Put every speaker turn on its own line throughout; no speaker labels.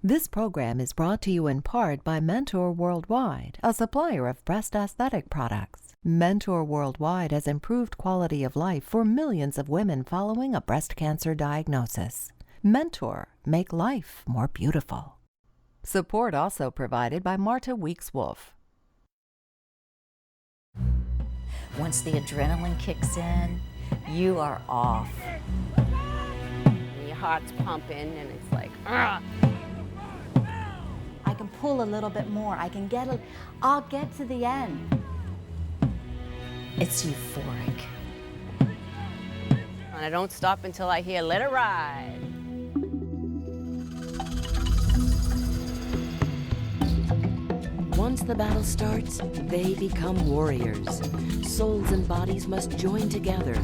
This program is brought to you in part by Mentor Worldwide, a supplier of breast aesthetic products. Mentor Worldwide has improved quality of life for millions of women following a breast cancer diagnosis. Mentor, make life more beautiful. Support also provided by Marta Weeks-Wolf.
Once the adrenaline kicks in, you are off.
Your heart's pumping and it's like, ah.
I can pull a little bit more. I'll get to the end.
It's euphoric.
And I don't stop until I hear, let it ride.
Once the battle starts, they become warriors. Souls and bodies must join together,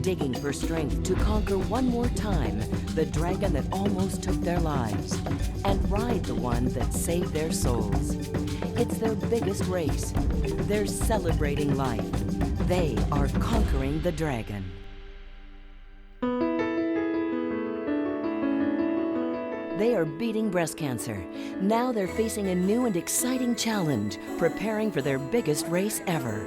digging for strength to conquer one more time the dragon that almost took their lives, and ride the one that saved their souls. It's their biggest race. They're celebrating life. They are conquering the dragon. They are beating breast cancer. Now they're facing a new and exciting challenge, preparing for their biggest race ever.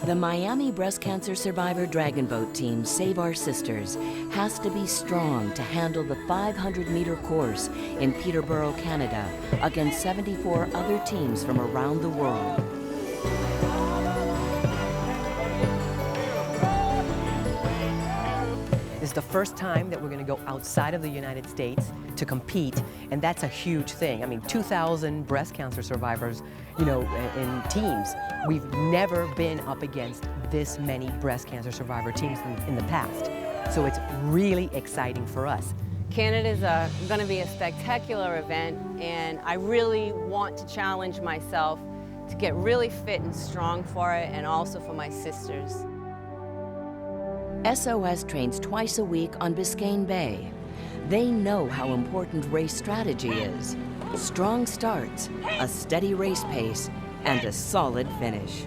The Miami Breast Cancer Survivor Dragon Boat team, Save Our Sisters, has to be strong to handle the 500-meter course in Peterborough, Canada, against 74 other teams from around the world.
This is the first time that we're going to go outside of the United States to compete, and that's a huge thing. I mean, 2,000 breast cancer survivors, in teams. We've never been up against this many breast cancer survivor teams in the past. So it's really exciting for us.
Canada's going to be a spectacular event, and I really want to challenge myself to get really fit and strong for it, and also for my sisters.
SOS trains twice a week on Biscayne Bay. They know how important race strategy is. Strong starts, a steady race pace, and a solid finish.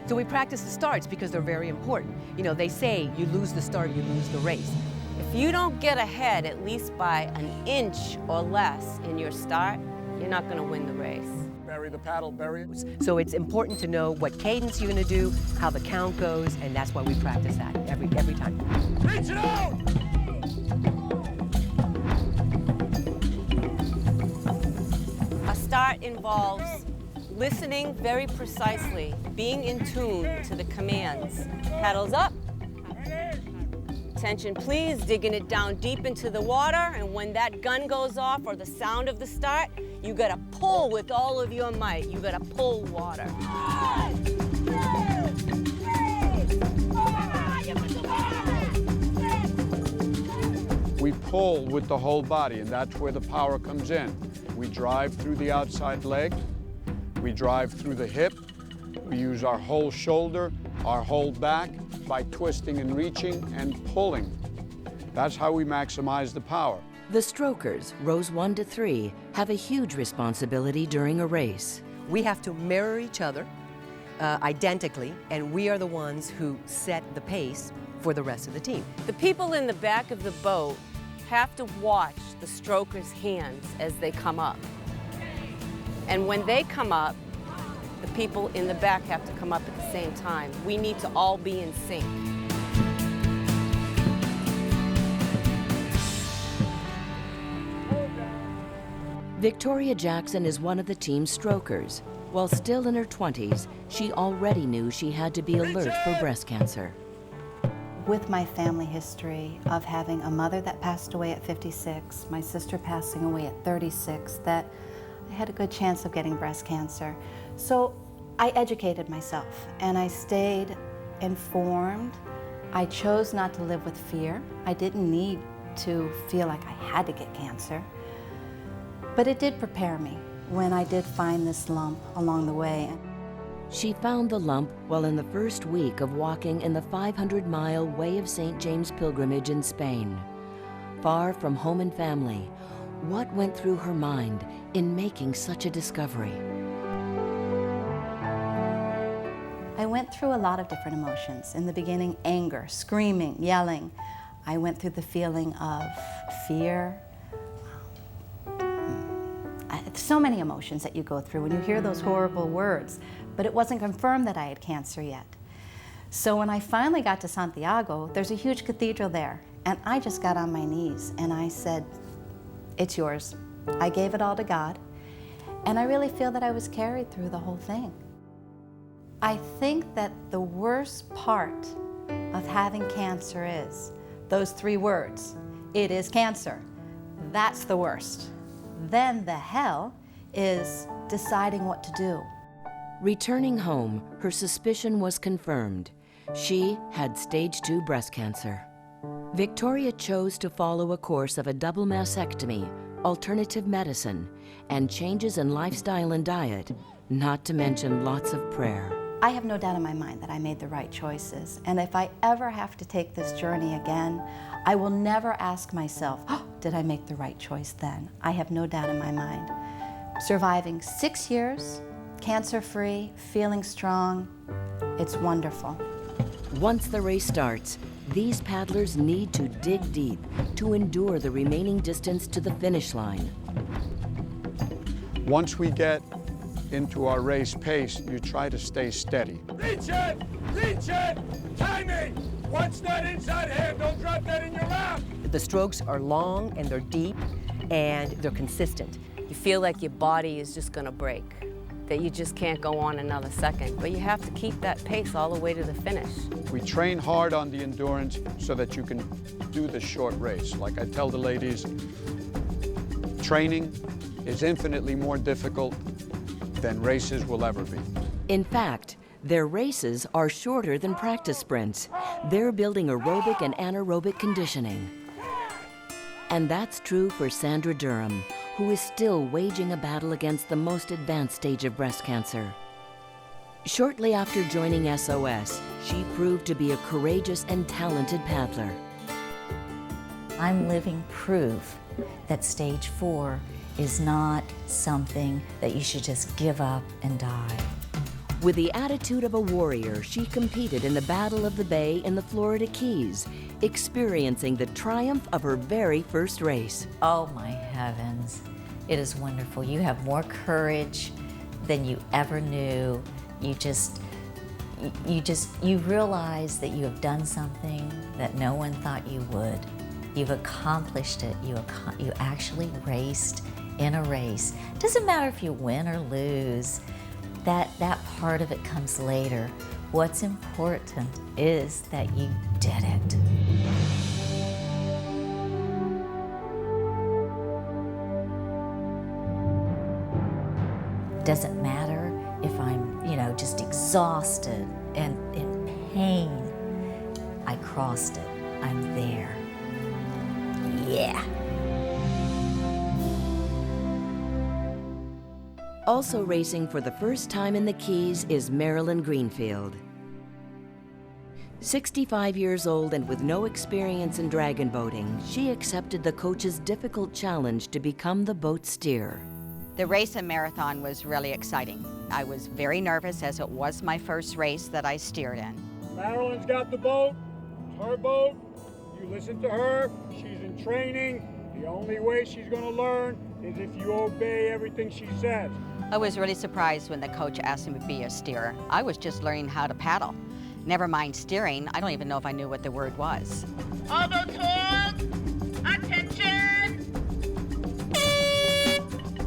So we practice the starts because they're very important. They say you lose the start, you lose the race.
If you don't get ahead at least by an inch or less in your start, you're not going to win the race.
Bury the paddle, bury it.
So it's important to know what cadence you're going to do, how the count goes, and that's why we practice that every time.
Reach it out!
A start involves listening very precisely, being in tune to the commands. Paddles up. Attention please, digging it down deep into the water, and when that gun goes off or the sound of the start, you gotta pull with all of your might. You gotta pull water.
We pull with the whole body, and that's where the power comes in. We drive through the outside leg. We drive through the hip. We use our whole shoulder, our whole back by twisting and reaching and pulling. That's how we maximize the power.
The strokers, rows 1 to 3, have a huge responsibility during a race.
We have to mirror each other identically, and we are the ones who set the pace for the rest of the team.
The people in the back of the boat have to watch the strokers' hands as they come up. And when they come up, the people in the back have to come up at the same time. We need to all be in sync.
Victoria Jackson is one of the team's strokers. While still in her 20s, she already knew she had to be alert for breast cancer.
With my family history of having a mother that passed away at 56, my sister passing away at 36, that I had a good chance of getting breast cancer. So I educated myself and I stayed informed. I chose not to live with fear. I didn't need to feel like I had to get cancer. But it did prepare me when I did find this lump along the way.
She found the lump while in the first week of walking in the 500-mile Way of St. James pilgrimage in Spain. Far from home and family, what went through her mind in making such a discovery?
I went through a lot of different emotions. In the beginning, anger, screaming, yelling. I went through the feeling of fear, so many emotions that you go through when you hear those horrible words, but it wasn't confirmed that I had cancer yet. So when I finally got to Santiago, there's a huge cathedral there, and I just got on my knees and I said, it's yours. I gave it all to God, and I really feel that I was carried through the whole thing. I think that the worst part of having cancer is those 3 words, it is cancer. That's the worst. Then the hell is deciding what to do.
Returning home, her suspicion was confirmed. She had stage 2 breast cancer. Victoria chose to follow a course of a double mastectomy, alternative medicine, and changes in lifestyle and diet, not to mention lots of prayer.
I have no doubt in my mind that I made the right choices, and if I ever have to take this journey again, I will never ask myself, oh, did I make the right choice then? I have no doubt in my mind. Surviving 6 years, cancer-free, feeling strong, it's wonderful.
Once the race starts, these paddlers need to dig deep to endure the remaining distance to the finish line.
Once we get into our race pace, you try to stay steady.
Reach it, timing. Watch that inside hand, don't drop that in your lap.
The strokes are long and they're deep and they're consistent.
You feel like your body is just gonna break, that you just can't go on another second, but you have to keep that pace all the way to the finish.
We train hard on the endurance so that you can do the short race. Like I tell the ladies, training is infinitely more difficult than races will ever be.
In fact, their races are shorter than practice sprints. They're building aerobic and anaerobic conditioning. And that's true for Sandra Durham, who is still waging a battle against the most advanced stage of breast cancer. Shortly after joining SOS, she proved to be a courageous and talented paddler.
I'm living proof that stage 4 is not something that you should just give up and die.
With the attitude of a warrior, she competed in the Battle of the Bay in the Florida Keys, experiencing the triumph of her very first race.
Oh my heavens, it is wonderful. You have more courage than you ever knew. You realize that you have done something that no one thought you would. You've accomplished it. You actually raced in a race. It doesn't matter if you win or lose. That part of it comes later. What's important is that you did it. Doesn't matter if I'm, just exhausted and in pain. I crossed it. I'm there. Yeah.
Also racing for the first time in the Keys is Marilyn Greenfield. 65 years old and with no experience in dragon boating, she accepted the coach's difficult challenge to become the boat steer.
The race and marathon was really exciting. I was very nervous as it was my first race that I steered in.
Marilyn's got the boat, it's her boat. You listen to her, she's in training. The only way she's gonna learn is if you obey everything she says.
I was really surprised when the coach asked me to be a steerer. I was just learning how to paddle. Never mind steering, I don't even know if I knew what the word was.
All those hands, attention!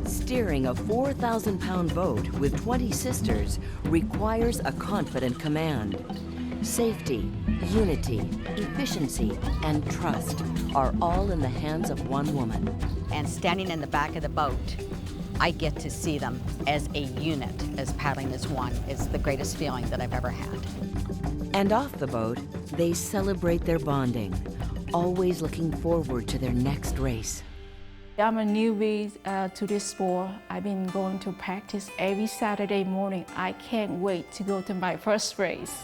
Steering a 4,000-pound boat with 20 sisters requires a confident command. Safety, unity, efficiency, and trust are all in the hands of one woman.
And standing in the back of the boat, I get to see them as a unit, as paddling as one, is the greatest feeling that I've ever had.
And off the boat, they celebrate their bonding, always looking forward to their next race.
I'm a newbie to this sport. I've been going to practice every Saturday morning. I can't wait to go to my first race.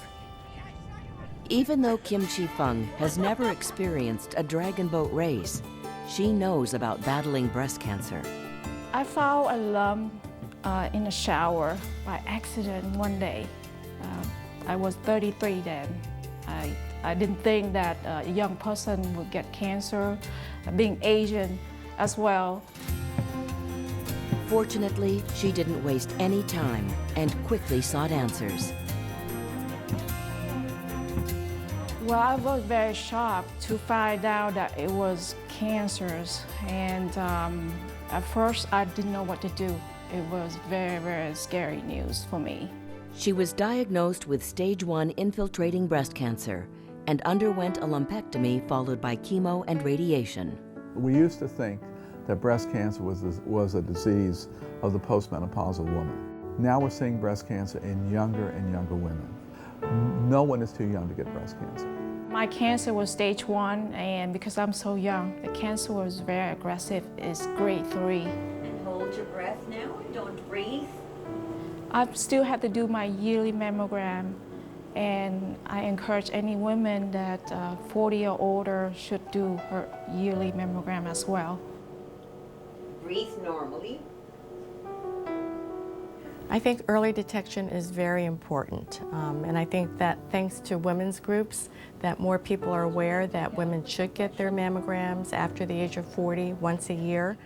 Even though Kim Chi-Fung has never experienced a dragon boat race, she knows about battling breast cancer.
I found a lump in a shower by accident one day. I was 33 then. I didn't think that a young person would get cancer, being Asian as well.
Fortunately, she didn't waste any time and quickly sought answers.
Well, I was very shocked to find out that it was cancers, and at first I didn't know what to do. It was very, very scary news for me.
She was diagnosed with stage 1 infiltrating breast cancer and underwent a lumpectomy followed by chemo and radiation.
We used to think that breast cancer was a disease of the postmenopausal woman. Now we're seeing breast cancer in younger and younger women. No one is too young to get breast cancer.
My cancer was stage 1, and because I'm so young, the cancer was very aggressive. It's grade 3.
And hold your breath now and don't breathe.
I still have to do my yearly mammogram, and I encourage any women that 40 or older should do her yearly mammogram as well.
Breathe normally.
I think early detection is very important, and I think that thanks to women's groups, that more people are aware that women should get their mammograms after the age of 40 once a year.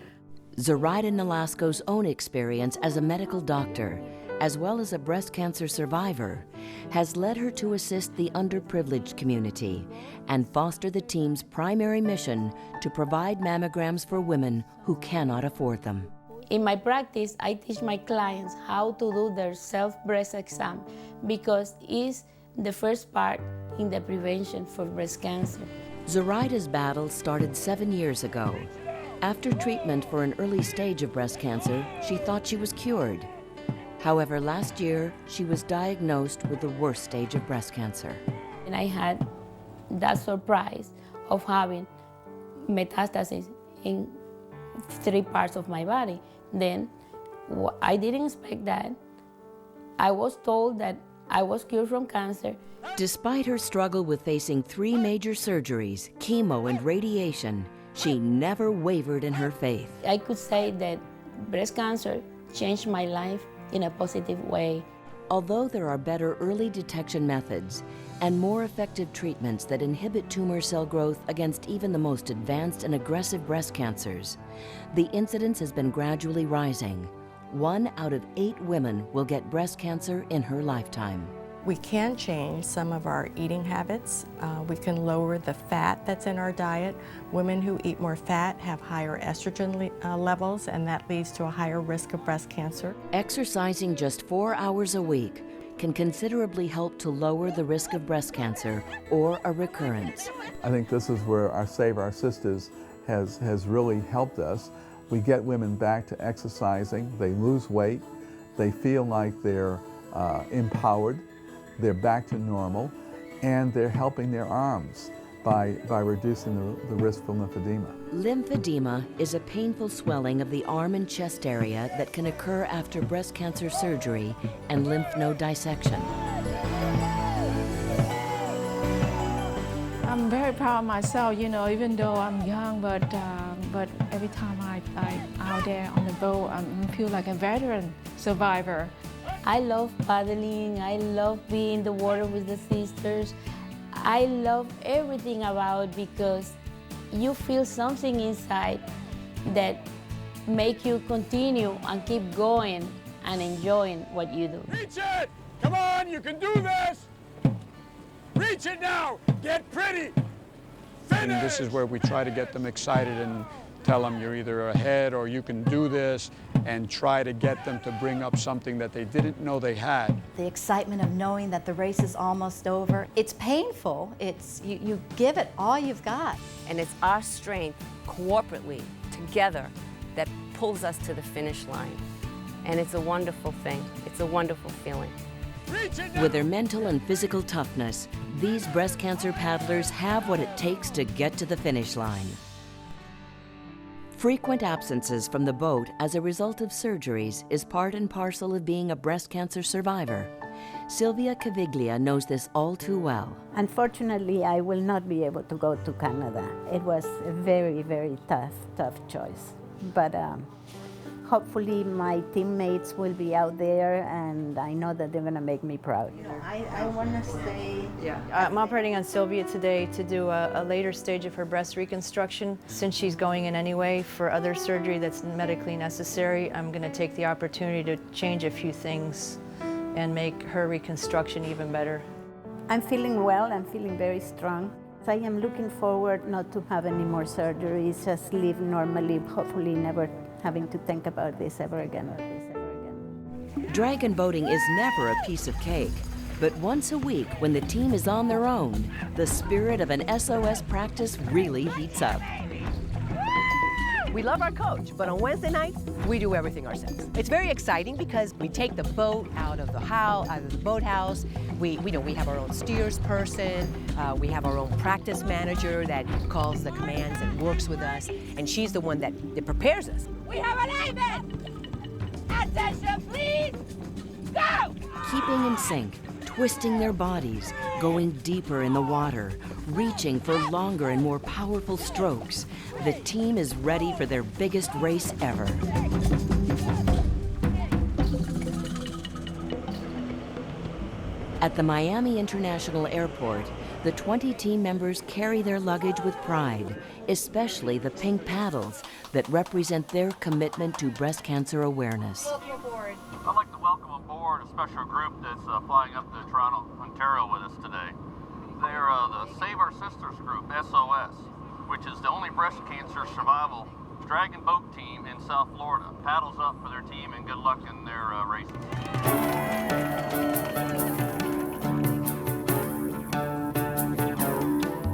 Zoraida Nolasco's own experience as a medical doctor, as well as a breast cancer survivor, has led her to assist the underprivileged community and foster the team's primary mission to provide mammograms for women who cannot afford them.
In my practice, I teach my clients how to do their self-breast exam because it's the first part in the prevention for breast cancer.
Zoraida's battle started 7 years ago. After treatment for an early stage of breast cancer, she thought she was cured. However, last year, she was diagnosed with the worst stage of breast cancer.
And I had that surprise of having metastases in 3 parts of my body. Then I didn't expect that. I was told that I was cured from cancer.
Despite her struggle with facing 3 major surgeries, chemo and radiation, she never wavered in her faith.
I could say that breast cancer changed my life in a positive way.
Although there are better early detection methods and more effective treatments that inhibit tumor cell growth against even the most advanced and aggressive breast cancers, the incidence has been gradually rising. 1 out of 8 women will get breast cancer in her lifetime.
We can change some of our eating habits. We can lower the fat that's in our diet. Women who eat more fat have higher estrogen levels, and that leads to a higher risk of breast cancer.
Exercising just 4 hours a week can considerably help to lower the risk of breast cancer or a recurrence.
I think this is where our Save Our Sisters has really helped us. We get women back to exercising, they lose weight, they feel like they're empowered, they're back to normal, and they're helping their arms by reducing the risk for lymphedema.
Lymphedema is a painful swelling of the arm and chest area that can occur after breast cancer surgery and lymph node dissection.
I'm very proud of myself, you know, even though I'm young, but every time I'm out there on the boat, I feel like a veteran survivor.
I love paddling, I love being in the water with the sisters. I love everything about it because you feel something inside that make you continue and keep going and enjoying what you do.
Reach it! Come on, you can do this! Reach it now! Get pretty!
And this is where we try to get them excited and tell them you're either ahead or you can do this, and try to get them to bring up something that they didn't know they had.
The excitement of knowing that the race is almost over. It's painful. You give it all you've got.
And it's our strength, corporately, together, that pulls us to the finish line. And it's a wonderful thing. It's a wonderful feeling.
With their mental and physical toughness, these breast cancer paddlers have what it takes to get to the finish line. Frequent absences from the boat as a result of surgeries is part and parcel of being a breast cancer survivor. Sylvia Caviglia knows this all too well.
Unfortunately, I will not be able to go to Canada. It was a very, very tough choice. But hopefully my teammates will be out there, and I know that they're going to make me proud. I want to stay.
Yeah, I'm operating on Sylvia today to do a later stage of her breast reconstruction. Since she's going in anyway for other surgery that's medically necessary, I'm going to take the opportunity to change a few things and make her reconstruction even better.
I'm feeling well. I'm feeling very strong. I am looking forward not to have any more surgeries, just live normally, hopefully never having to think about this ever again.
Dragon boating is never a piece of cake, but once a week when the team is on their own, the spirit of an SOS practice really heats up.
We love our coach, but on Wednesday nights, we do everything ourselves. It's very exciting because we take the boat out of the boathouse. We have our own steers person. We have our own practice manager that calls the commands and works with us, and she's the one that prepares us.
We have an amen! Attention, please! Go!
Keeping in sync, twisting their bodies, going deeper in the water, reaching for longer and more powerful strokes, the team is ready for their biggest race ever. At the Miami International Airport, the 20 team members carry their luggage with pride, especially the pink paddles that represent their commitment to breast cancer awareness.
I'd like to welcome aboard a special group that's flying up to Toronto, Ontario with us today. They're the Save Our Sisters group, SOS, which is the only breast cancer survival dragon boat team in South Florida. Paddles up for their team and good luck in their races.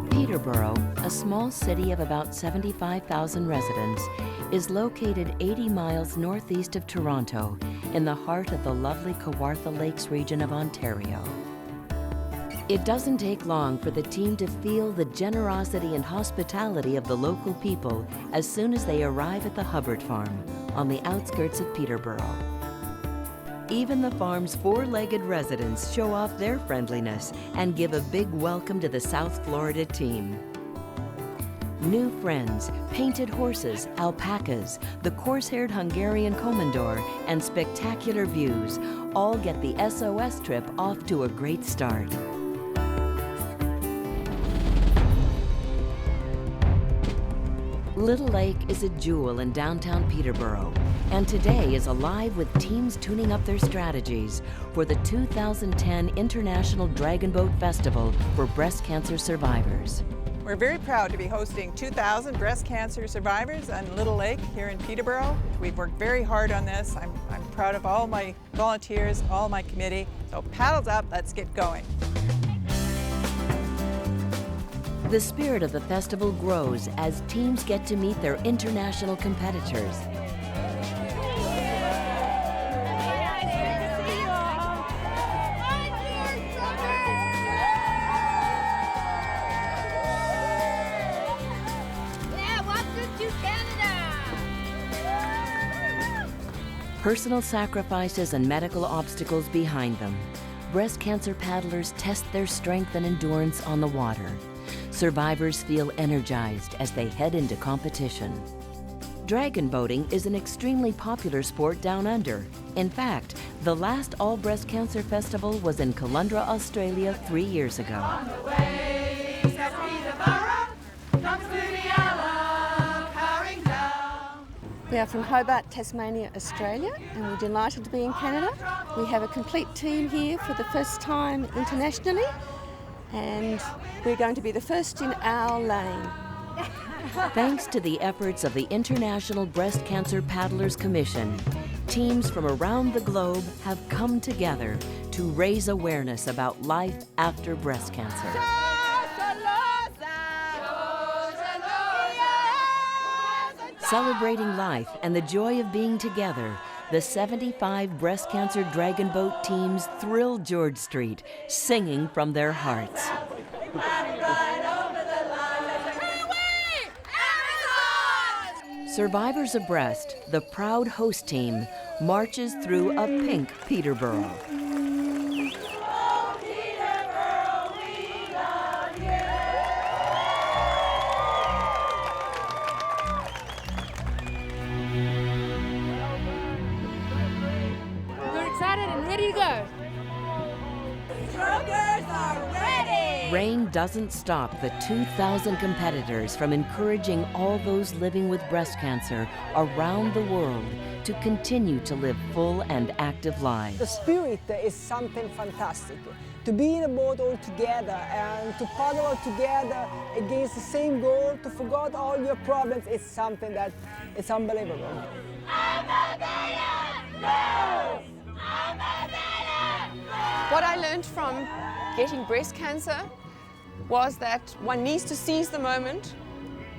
Peterborough, a small city of about 75,000 residents, is located 80 miles northeast of Toronto in the heart of the lovely Kawartha Lakes region of Ontario. It doesn't take long for the team to feel the generosity and hospitality of the local people as soon as they arrive at the Hubbard Farm on the outskirts of Peterborough. Even the farm's four-legged residents show off their friendliness and give a big welcome to the South Florida team. New friends, painted horses, alpacas, the coarse-haired Hungarian komondor, and spectacular views all get the SOS trip off to a great start. Little Lake is a jewel in downtown Peterborough, and today is alive with teams tuning up their strategies for the 2010 International Dragon Boat Festival for Breast Cancer Survivors.
We're very proud to be hosting 2,000 breast cancer survivors on Little Lake here in Peterborough. We've worked very hard on this. I'm proud of all my volunteers, all my committee. So paddles up, let's get going.
The spirit of the festival grows as teams get to meet their international competitors. Personal sacrifices and medical obstacles behind them, breast cancer paddlers test their strength and endurance on the water. Survivors feel energized as they head into competition. Dragon boating is an extremely popular sport down under. In fact, the last All Breast Cancer Festival was in Caloundra, Australia 3 years ago.
We are from Hobart, Tasmania, Australia, and we're delighted to be in Canada. We have a complete team here for the first time internationally, and we're going to be the first in our lane.
Thanks to the efforts of the International Breast Cancer Paddlers Commission, teams from around the globe have come together to raise awareness about life after breast cancer. Celebrating life and the joy of being together, the 75 breast cancer dragon boat teams thrill George Street, singing from their hearts. Survivors of Breast, the proud host team, marches through a pink Peterborough.
go.
Strokers are ready!
Rain doesn't stop the 2,000 competitors from encouraging all those living with breast cancer around the world to continue to live full and active lives.
The spirit is something fantastic. To be in a boat all together and to paddle together against the same goal, to forget all your problems, is something that is unbelievable.
What I learned from getting breast cancer was that one needs to seize the moment,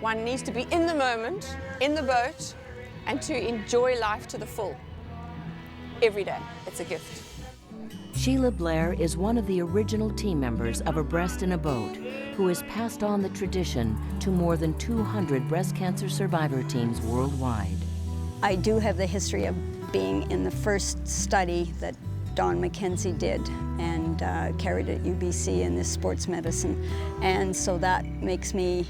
one needs to be in the moment, in the boat, and to enjoy life to the full. Every day, it's a gift.
Sheila Blair is one of the original team members of A Breast in a Boat, who has passed on the tradition to more than 200 breast cancer survivor teams worldwide.
I do have the history of being in the first study that Dawn McKenzie did and carried at UBC in this sports medicine. And so that makes me,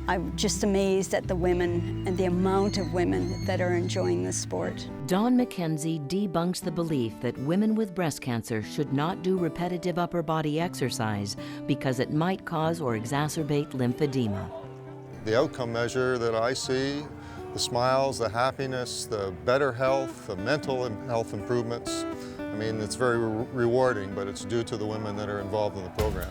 I'm just amazed at the women and the amount of women that are enjoying this sport.
Dawn McKenzie debunks the belief that women with breast cancer should not do repetitive upper body exercise because it might cause or exacerbate lymphedema.
The outcome measure that I see, the smiles, the happiness, the better health, the mental health improvements, I mean, it's very rewarding, but it's due to the women that are involved in the program.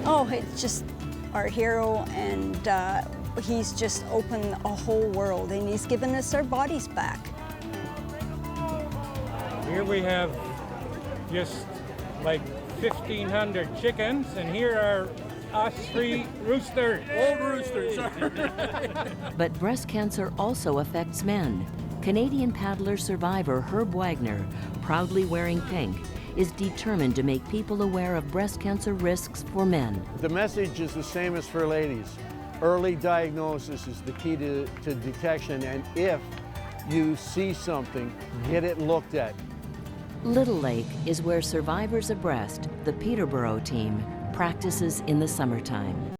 Oh, it's just our hero, and he's just opened a whole world, and he's given us our bodies back.
Here we have just like 1,500 chickens, and here are us 3 roosters. Old roosters.
But breast cancer also affects men. Canadian paddler survivor Herb Wagner, proudly wearing pink, is determined to make people aware of breast cancer risks for men.
The message is the same as for ladies. Early diagnosis is the key to detection, and if you see something, get it looked at.
Little Lake is where survivors of breast, the Peterborough team, practices in the summertime.